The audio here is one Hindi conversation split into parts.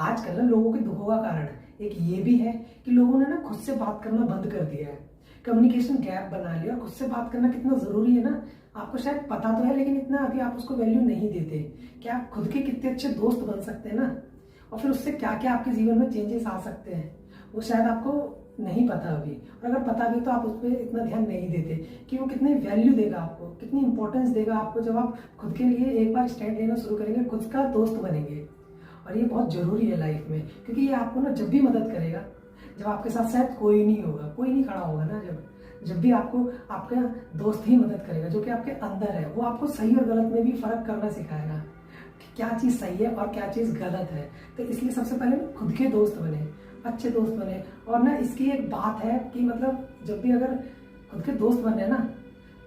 आजकल ना लोगों के दुखों का कारण एक ये भी है कि लोगों ने ना खुद से बात करना बंद कर दिया है। कम्युनिकेशन गैप बना लिया। खुद से बात करना कितना जरूरी है ना, आपको शायद पता तो है, लेकिन इतना अभी आप उसको वैल्यू नहीं देते कि आप खुद के कितने अच्छे दोस्त बन सकते हैं ना, और फिर उससे क्या क्या आपके जीवन में चेंजेस आ सकते हैं वो शायद आपको नहीं पता अभी। और अगर पता भी तो आप उस पर इतना ध्यान नहीं देते कि वो कितनी वैल्यू देगा आपको, कितनी इंपॉर्टेंस देगा आपको जब आप खुद के लिए एक बार स्टैंड लेना शुरू करेंगे, खुद का दोस्त बनेंगे। और ये बहुत जरूरी है लाइफ में, क्योंकि ये आपको ना जब भी मदद करेगा जब आपके साथ शायद कोई नहीं होगा, कोई नहीं खड़ा होगा ना, जब भी आपको आपका दोस्त ही मदद करेगा जो कि आपके अंदर है, वो आपको सही और गलत में भी फर्क करना सिखाएगा कि क्या चीज़ सही है और क्या चीज़ गलत है। तो इसलिए सबसे पहले खुद के दोस्त बने, अच्छे दोस्त बने। और ना इसकी एक बात है कि मतलब जब भी अगर खुद के दोस्त बने ना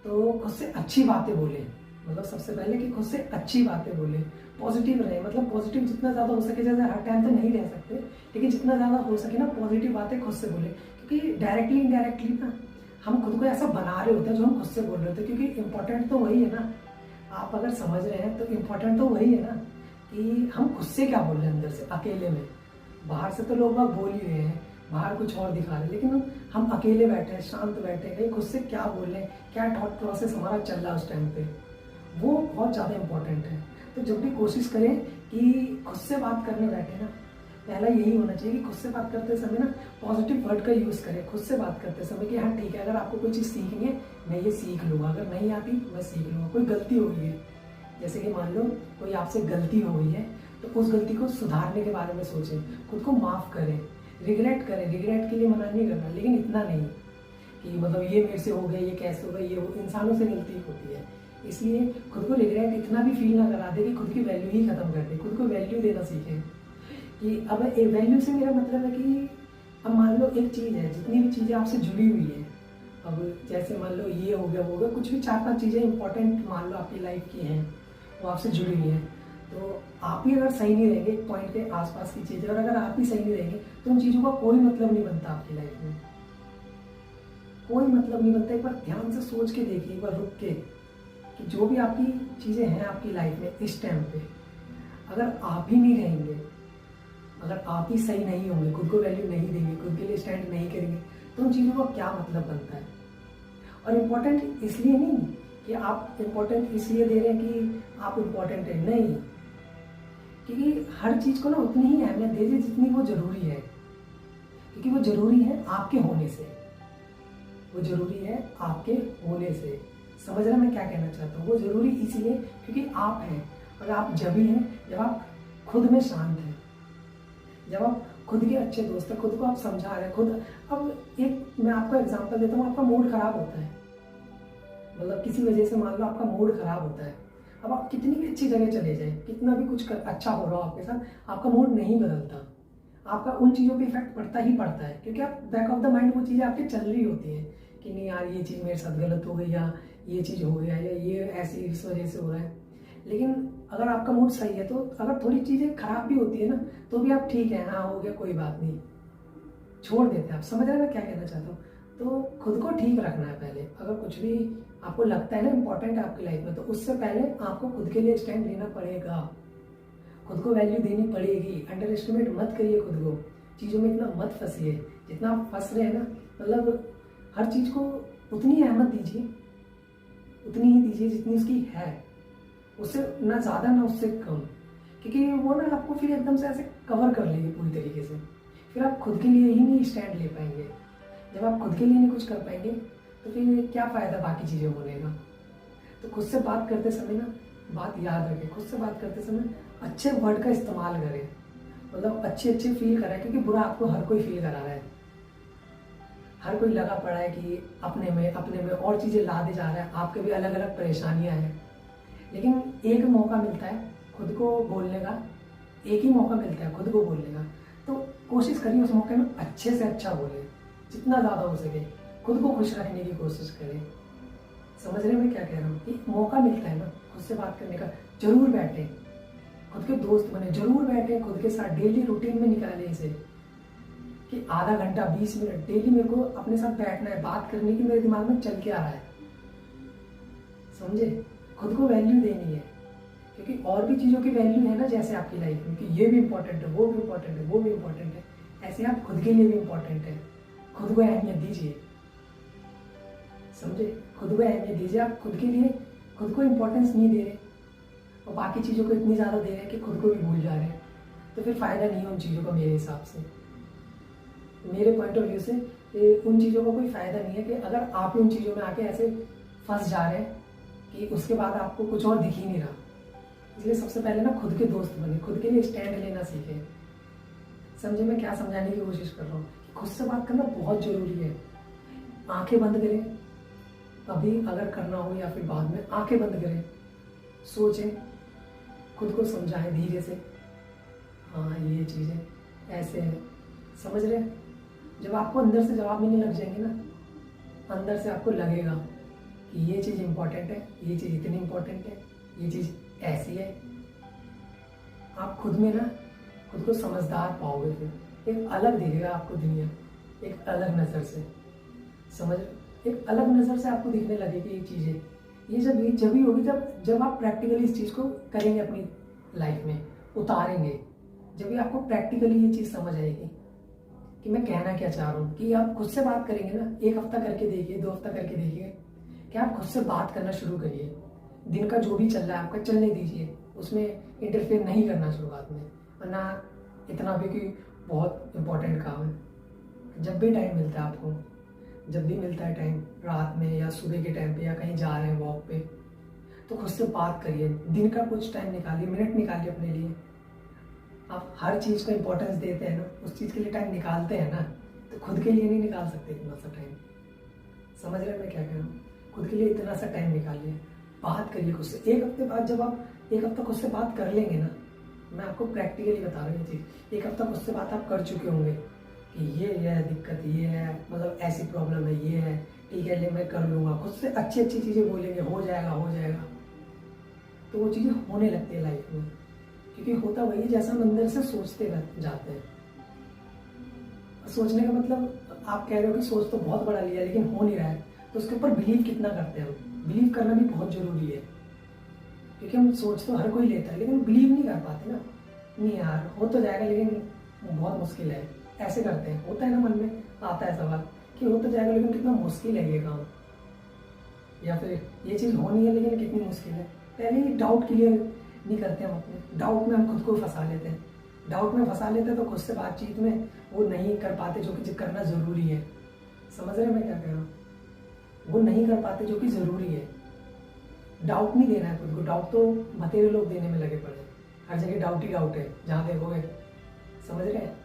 तो खुद से अच्छी बातें बोले। मतलब सबसे पहले कि खुद से अच्छी बातें बोले, पॉजिटिव रहे। मतलब पॉजिटिव जितना ज़्यादा हो सके, जैसे हर टाइम तो नहीं रह सकते, लेकिन जितना ज़्यादा हो सके ना पॉजिटिव बातें खुद से बोले। क्योंकि डायरेक्टली इनडायरेक्टली ना हम खुद को ऐसा बना रहे होते हैं जो हम खुद से बोल रहे होते हैं, क्योंकि इम्पोर्टेंट तो वही है ना। आप अगर समझ रहे हैं तो इम्पोर्टेंट तो वही है ना कि हम खुद से क्या बोल रहे हैं अंदर से, अकेले में। बाहर से तो लोग बाग बोल ही रहे हैं, बाहर कुछ और दिखा रहे हैं, लेकिन हम अकेले बैठे हैं, शांत बैठे हैं, कहीं खुद से क्या बोल रहे हैं, क्या थॉट प्रोसेस हमारा चल रहा है उस टाइम पे, वो बहुत ज़्यादा इंपॉर्टेंट है। तो जब भी कोशिश करें कि खुद से बात करने बैठे ना, पहला यही होना चाहिए कि खुद से बात करते समय ना पॉजिटिव वर्ड का यूज़ करें खुद से बात करते समय कि हाँ ठीक है, अगर आपको कोई चीज़ सीखनी है मैं ये सीख लूँगा, अगर नहीं आती मैं सीख लूँगा। कोई गलती हो गई है, जैसे कि मान लो कोई आपसे गलती हो गई है, तो उस गलती को सुधारने के बारे में सोचें, खुद को माफ़ करें, रिग्रेट करें। रिग्रेट के लिए मना नहीं करना, लेकिन इतना नहीं कि मतलब ये मेरे से हो गया, ये कैसे हो गया, ये वो इंसानों से गलती होती है। इसलिए खुद को रिग्रेट इतना भी फील ना करा दे कि खुद की वैल्यू ही खत्म कर दे। खुद को वैल्यू देना सीखें कि अब एक वैल्यू से मेरा मतलब है कि अब मान लो एक चीज़ है, जितनी भी चीज़ें आपसे जुड़ी हुई है, अब जैसे मान लो ये हो गया वो हो गया, कुछ भी 4-5 चीज़ें इंपॉर्टेंट मान लो आपकी लाइफ की हैं, वो आपसे जुड़ी हुई हैं। तो आप ही अगर सही नहीं रहेंगे एक पॉइंट के आसपास की चीज़ें, और अगर आप ही सही नहीं रहेंगे तो उन चीज़ों का कोई मतलब नहीं बनता आपकी लाइफ में, कोई मतलब नहीं बनता। एक बार ध्यान से सोच के देखिए, एक बार रुक के, कि जो भी आपकी चीज़ें हैं आपकी लाइफ में इस टाइम पे, अगर आप ही नहीं रहेंगे, अगर आप ही सही नहीं होंगे, खुद को वैल्यू नहीं देंगे, खुद के लिए स्टैंड नहीं करेंगे, तो उन चीज़ों का क्या मतलब बनता है। और इम्पोर्टेंट इसलिए नहीं कि आप इम्पोर्टेंट इसलिए दे रहे हैं कि आप इम्पोर्टेंट है, नहीं, क्योंकि हर चीज़ को ना उतनी ही अहमियत दीजिए जितनी वो ज़रूरी है, क्योंकि वो ज़रूरी है आपके होने से, वो ज़रूरी है आपके होने से। समझ रहे मैं क्या कहना चाहता हूँ। वो ज़रूरी इसलिए क्योंकि आप हैं, और आप जब ही हैं जब आप खुद में शांत हैं, जब आप खुद के अच्छे दोस्त हैं, खुद को आप समझा रहे हैं खुद। अब एक मैं आपको एग्जांपल देता हूँ, आपका मूड खराब होता है, मतलब किसी वजह से मान लो आपका मूड खराब होता है, अब आप कितनी भी अच्छी जगह चले जाएं, कितना भी कुछ अच्छा हो रहा हो आपके साथ, आपका मूड नहीं बदलता। आपका उन चीज़ों पे इफेक्ट पड़ता ही पड़ता है, क्योंकि आप बैक ऑफ द माइंड वो चीज़ें आपकी चल रही होती हैं कि नहीं यार ये चीज़ मेरे साथ गलत हो गई, या ये चीज़ हो गया, या ये ऐसी इस वजह से हो रहा है। लेकिन अगर आपका मूड सही है, तो अगर थोड़ी चीज़ें खराब भी होती है ना, तो भी आप ठीक है, हाँ हो गया कोई बात नहीं, छोड़ देते हैं। आप समझ रहे हैं मैं क्या कहना चाहता हूँ। तो खुद को ठीक रखना है पहले। अगर कुछ भी आपको लगता है ना इंपॉर्टेंट है आपकी लाइफ में, तो उससे पहले आपको खुद के लिए स्टैंड लेना पड़ेगा, खुद को वैल्यू देनी पड़ेगी। अंडर एस्टिमेट मत करिए खुद को, चीज़ों में इतना मत फंसिए जितना आप फंस रहे हैं ना। मतलब हर चीज़ को उतनी अहमियत दीजिए, उतनी ही दीजिए जितनी उसकी है, उससे ना ज़्यादा ना उससे कम, क्योंकि वो ना आपको फिर एकदम से ऐसे कवर कर लेगी पूरी तरीके से। फिर आप खुद के लिए ही नहीं स्टैंड ले पाएंगे। जब आप खुद के लिए नहीं कुछ कर पाएंगे तो फिर क्या फ़ायदा बाकी चीज़ें होने का। तो खुद से बात करते समय ना बात याद रखें, खुद से बात करते समय अच्छे वर्ड का इस्तेमाल करें, मतलब अच्छे अच्छे फील कराएं, क्योंकि बुरा आपको हर कोई फील करा रहा है, हर कोई लगा पड़ा है कि अपने में और चीज़ें लादे जा रहा है, आपके भी अलग अलग परेशानियां हैं। लेकिन एक मौका मिलता है खुद को बोलने का, एक ही मौका मिलता है खुद को बोलने का, तो कोशिश करिए उस मौके में अच्छे से अच्छा बोले, जितना ज़्यादा हो सके खुद को खुश रखने की कोशिश करें। समझ रहे मैं क्या कह रहा हूँ। एक मौका मिलता है ना खुद से बात करने का, जरूर बैठे, खुद के दोस्त बने, जरूर बैठे खुद के साथ, डेली रूटीन में निकालें इसे कि आधा घंटा 20 मिनट डेली मेरे को अपने साथ बैठना है, बात करने की मेरे दिमाग में चल के आ रहा है। समझे, खुद को वैल्यू देनी है, क्योंकि और भी चीज़ों की वैल्यू है ना, जैसे आपकी लाइफ में कि ये भी इंपॉर्टेंट है, वो भी इंपॉर्टेंट है, वो भी इंपॉर्टेंट है, ऐसे आप खुद के लिए भी इंपॉर्टेंट है। खुद को अहमियत दीजिए, समझे? खुद को अहमियत दीजिए। आप खुद के लिए खुद को इम्पोर्टेंस नहीं दे रहे और बाकी चीज़ों को इतनी ज़्यादा दे रहे हैं कि खुद को भी भूल जा रहे हैं, तो फिर फ़ायदा नहीं है उन चीज़ों का। मेरे हिसाब से, मेरे पॉइंट ऑफ व्यू से उन चीज़ों का कोई फ़ायदा नहीं है कि अगर आप उन चीज़ों में आके ऐसे फंस जा रहे हैं कि उसके बाद आपको कुछ और दिख ही नहीं रहा। इसलिए सबसे पहले ना खुद के दोस्त बने, खुद के लिए स्टैंड लेना सीखें। समझे मैं क्या समझाने की कोशिश कर रहा हूँ? कि खुद से बात करना बहुत ज़रूरी है। आंखें बंद करें, अभी अगर करना हो या फिर बाद में, आंखें बंद करें, सोचें, खुद को समझाएं धीरे से, हाँ ये चीज़ें ऐसे है, समझ रहे हैं? जब आपको अंदर से जवाब मिलने लग जाएंगे ना, अंदर से आपको लगेगा कि ये चीज़ इम्पोर्टेंट है, ये चीज़ इतनी इम्पोर्टेंट है, ये चीज़ ऐसी है, आप खुद में ना खुद को समझदार पाओगे। फिर एक अलग दिखेगा आपको दुनिया, एक अलग नज़र से, समझ, एक अलग नज़र से आपको दिखने लगेगी ये चीज़ें। ये जब भी होगी जब आप प्रैक्टिकली इस चीज़ को करेंगे, अपनी लाइफ में उतारेंगे, जब भी आपको प्रैक्टिकली ये चीज़ समझ आएगी कि मैं कहना क्या चाह रहा हूँ। कि आप खुद से बात करेंगे ना, 1 हफ्ता करके देखिए, 2 हफ्ता करके देखिए कि आप खुद से बात करना शुरू करिए। दिन का जो भी चल रहा है आपका चलने दीजिए, उसमें इंटरफेयर नहीं करना शुरुआत में, वरना इतना भी कि बहुत इंपॉर्टेंट काम है। जब भी टाइम मिलता है आपको, जब भी मिलता है टाइम, रात में या सुबह के टाइम पे या कहीं जा रहे हैं वॉक पे, तो खुद से बात करिए। दिन का कुछ टाइम निकालिए, मिनट निकालिए अपने लिए। आप हर चीज़ को इम्पोर्टेंस देते हैं ना, उस चीज़ के लिए टाइम निकालते हैं ना, तो खुद के लिए नहीं निकाल सकते इतना सा टाइम। समझ रहे हैं मैं क्या कह रहा हूँ? खुद के लिए इतना सा टाइम निकालिए, बात करिए खुद से। 1 हफ्ते बाद जब आप 1 हफ्ता खुद से बात कर लेंगे ना, मैं आपको प्रैक्टिकली बता रहा हूँ ये चीज़, 1 हफ्ता खुद से बात आप कर चुके होंगे कि ये है दिक्कत, ये है, मतलब ऐसी प्रॉब्लम है, ये है, ठीक है ले मैं कर लूँगा। खुद से अच्छी अच्छी चीज़ें बोलेंगे, हो जाएगा हो जाएगा, तो वो चीज़ें होने लगती है लाइफ में। क्योंकि होता वही है जैसा हम अंदर से सोचते जाते हैं। सोचने का मतलब, आप कह रहे हो कि सोच तो बहुत बड़ा लिया लेकिन हो नहीं रहा है, तो उसके ऊपर बिलीव कितना करते हैं हम। बिलीव करना भी बहुत ज़रूरी है, क्योंकि हम सोच तो हर कोई लेता है लेकिन बिलीव नहीं कर पाते ना। नहीं यार हो तो जाएगा लेकिन बहुत मुश्किल है, ऐसे करते हैं। होता है ना, मन में आता है सवाल कि हो तो जाएगा लेकिन कितना मुश्किल है ये काम, या फिर ये चीज़ होनी है लेकिन कितनी मुश्किल है। पहले ही डाउट क्लियर नहीं करते हम अपने, डाउट में हम खुद को फंसा लेते हैं। डाउट में फंसा लेते हैं तो खुद से बातचीत में वो नहीं कर पाते जो कि करना ज़रूरी है। समझ रहे हैं मैं क्या कह रहा हूँ? वो नहीं कर पाते जो कि ज़रूरी है। डाउट नहीं देना है खुद को, डाउट तो बतेरे लोग देने में लगे पड़े, हर जगह डाउट ही डाउट है जहाँ देखोगे। समझ रहे हैं?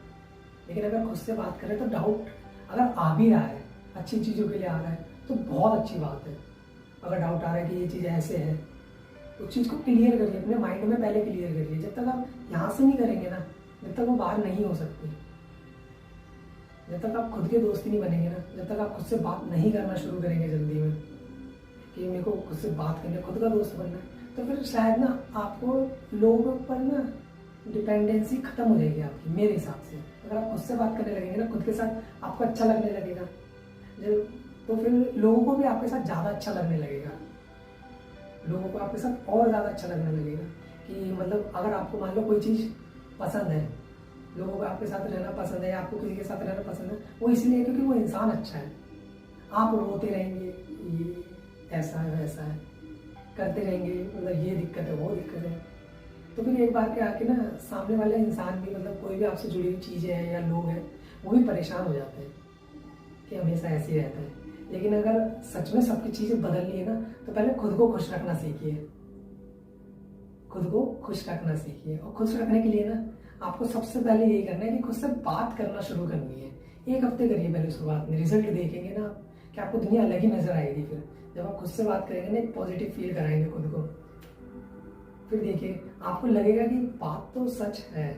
लेकिन अगर खुद से बात करें तो डाउट अगर आ भी रहा है, अच्छी चीज़ों के लिए आ रहा है तो बहुत अच्छी बात है। अगर डाउट आ रहा है कि ये चीज़ ऐसे है, उस चीज़ को क्लियर करिए, अपने माइंड में पहले क्लियर करिए। जब तक आप यहाँ से नहीं करेंगे ना, जब तक वो बाहर नहीं हो सकती। जब तक आप खुद के दोस्त नहीं बनेंगे ना, जब तक आप खुद से बात नहीं करना शुरू करेंगे जल्दी में कि मेरे को खुद से बात करनी है, खुद का दोस्त बनना है, तो फिर शायद ना आपको लोगों पर ना डिपेंडेंसी खत्म हो जाएगी आपकी, मेरे हिसाब से। अगर आप खुद से बात करने लगेंगे ना, खुद के साथ आपको अच्छा लगने लगेगा जब, तो फिर लोगों को भी आपके साथ ज़्यादा अच्छा लगने लगेगा। लोगों को आपके साथ और ज़्यादा अच्छा लगने लगेगा कि मतलब अगर आपको मान लो कोई चीज़ पसंद है, लोगों को आपके साथ रहना पसंद है या आपको किसी के साथ रहना पसंद है, वो इसलिए क्योंकि वो इंसान अच्छा है। आप रोते रहेंगे, ये ऐसा है वैसा है, करते रहेंगे, मतलब ये दिक्कत है वो दिक्कत है, तो फिर एक बार के आके ना सामने वाले इंसान भी, मतलब कोई भी आपसे जुड़ी हुई चीज़ें हैं या लोग हैं, वो भी परेशान हो जाते हैं कि हमेशा ऐसे ही रहता है। लेकिन अगर सच में सबकी चीज़ें बदलनी है ना, तो पहले खुद को खुश रखना सीखिए। खुद को खुश रखना सीखिए, और खुश रखने के लिए ना आपको सबसे पहले यही करना है कि खुद से बात करना शुरू करनी है। 1 हफ्ते करिए पहले शुरुआत में, रिजल्ट देखेंगे ना कि आपको दुनिया अलग ही नजर आएगी। फिर जब आप खुद से बात करेंगे ना, एक पॉजिटिव फील कराएंगे खुद को, फिर देखिए आपको लगेगा कि बात तो सच है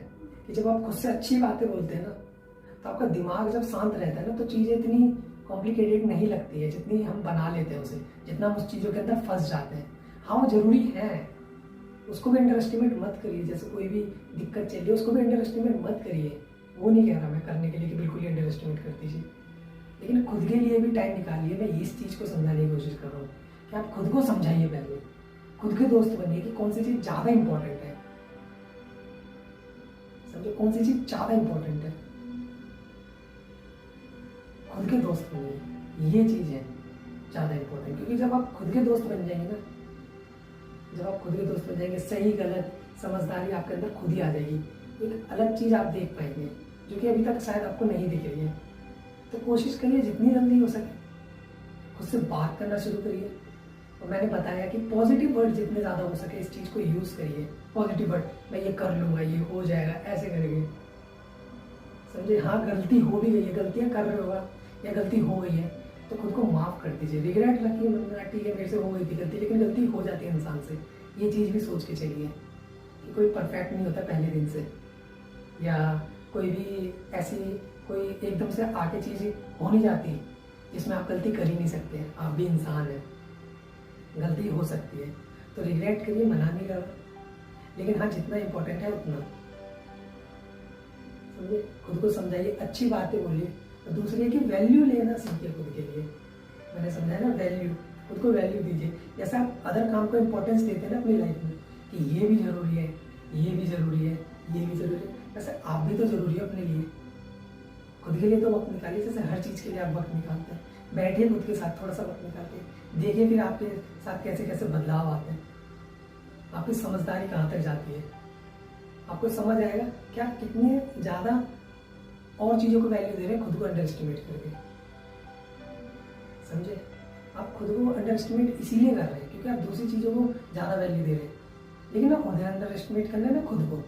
कि जब आप खुद से अच्छी बातें बोलते हैं ना, तो आपका दिमाग जब शांत रहता है ना, तो चीज़ें इतनी कॉम्प्लिकेटेड नहीं लगती है जितनी हम बना लेते हैं उसे, जितना हम उस चीज़ों के अंदर फंस जाते हैं। हाँ वो ज़रूरी है, उसको भी अंडर एस्टिमेट मत करिए। जैसे कोई भी दिक्कत चल रही है उसको भी अंडर एस्टिमेट मत करिए। वो नहीं कह रहा मैं करने के लिए कि बिल्कुल ही अंडर एस्टिमेट कर दीजिए, लेकिन खुद के लिए भी टाइम निकालिए। मैं इस चीज़ को समझाने की कोशिश कर रहा हूँ कि आप खुद को समझाइए पहले, खुद के दोस्त बनिए कि कौन सी चीज़ ज़्यादा इंपॉर्टेंट है, समझे कौन सी चीज ज्यादा इंपॉर्टेंट है? खुद के दोस्त बनिए, ये चीज है ज्यादा इंपॉर्टेंट। क्योंकि जब आप खुद के दोस्त बन जाएंगे ना, जब आप खुद के दोस्त बन जाएंगे, सही गलत समझदारी आपके अंदर खुद ही आ जाएगी। एक अलग चीज आप देख पाएंगे जो कि अभी तक शायद आपको नहीं दिख रही है। तो कोशिश करिए जितनी जल्दी हो सके खुद से बात करना शुरू करिए। और मैंने बताया कि पॉजिटिव वर्ड जितने ज़्यादा हो सके इस चीज़ को यूज़ करिए। पॉजिटिव वर्ड, मैं ये कर लूँगा, ये हो जाएगा, ऐसे करेंगे। समझे? हाँ, गलती हो भी गई है, गलतियाँ कर रहे होगा या गलती हो गई है तो खुद को माफ़ कर दीजिए। रिग्रेट रखिए मन में, ठीक है मेरे से हो गई थी गलती, लेकिन गलती हो जाती है इंसान से। ये चीज़ भी सोच के चलिए कि कोई परफेक्ट नहीं होता पहले दिन से, या कोई भी ऐसी कोई एकदम से आके चीज़ हो नहीं जाती जिसमें आप गलती कर ही नहीं सकते। आप भी इंसान हैं, गलती हो सकती है। तो रिग्रेट करिए, मना नहीं रहा, लेकिन हाँ जितना इम्पोर्टेंट है उतना समझिए। खुद को समझाइए, अच्छी बातें बोलिए, और दूसरे की वैल्यू लेना सीखिए खुद के लिए। मैंने समझाया ना, वैल्यू, खुद को वैल्यू दीजिए। जैसे आप अदर काम को इम्पोर्टेंस देते हैं ना अपनी लाइफ में कि ये भी जरूरी है, ये भी जरूरी है, ये भी जरूरी है, वैसे आप भी तो जरूरी है अपने लिए। खुद के लिए तो वक्त निकालिए, जैसे हर चीज़ के लिए आप वक्त निकालते हैं। बैठिए खुद के साथ थोड़ा सा वक्त निकाल के, देखिए फिर आपके साथ कैसे कैसे बदलाव आते हैं, आपकी समझदारी कहाँ तक जाती है। आपको समझ आएगा कि आप कितने ज़्यादा और चीज़ों को वैल्यू दे रहे हैं खुद को अंडर एस्टिमेट करके। समझे? आप खुद को अंडर एस्टिमेट इसीलिए कर रहे हैं क्योंकि आप दूसरी चीज़ों को ज़्यादा वैल्यू दे रहे हैं, लेकिन आप उन्हें अंडर एस्टिमेट करना है ना, खुद को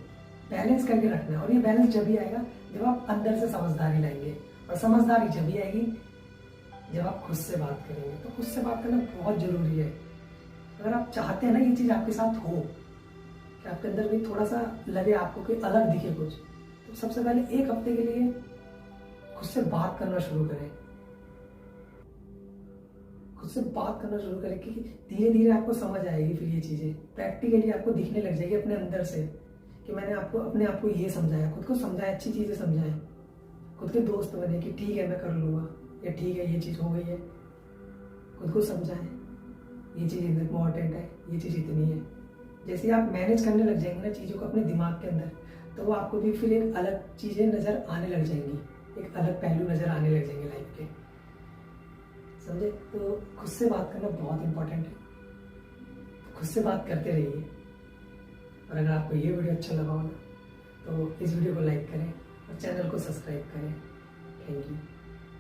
बैलेंस करके रखना है। और ये बैलेंस जब भी आएगा जब आप अंदर से समझदारी लाएंगे, और समझदारी जब भी आएगी जब आप खुद से बात करेंगे। तो खुद से बात करना बहुत जरूरी है। अगर आप चाहते हैं ना ये चीज़ आपके साथ हो, कि आपके अंदर भी थोड़ा सा लगे, आपको कोई अलग दिखे कुछ, तो सबसे पहले एक हफ्ते के लिए खुद से बात करना शुरू करें। खुद से बात करना शुरू करें कि धीरे धीरे आपको समझ आएगी। फिर ये चीज़ें प्रैक्टिकली आपको दिखने लग जाएगी अपने अंदर से कि मैंने आपको अपने आप को ये समझाया, खुद को समझाया, अच्छी चीज़ें समझाएं, खुद के दोस्त बने कि ठीक है मैं कर लूँगा, या ठीक है ये चीज़ हो गई है। खुद को समझाएं ये चीज़ इम्पोर्टेंट है, ये चीज़ इतनी है। जैसे आप मैनेज करने लग जाएंगे ना चीज़ों को अपने दिमाग के अंदर, तो वो आपको भी फिर एक अलग चीज़ें नज़र आने लग जाएंगी, एक अलग पहलू नज़र आने लग जाएंगे लाइफ के। समझे? तो खुद से बात करना बहुत इंपॉर्टेंट है। खुद से बात करते रहिए। और अगर आपको ये वीडियो अच्छा लगा हो ना तो इस वीडियो को लाइक करें और चैनल को सब्सक्राइब करें। Thank you.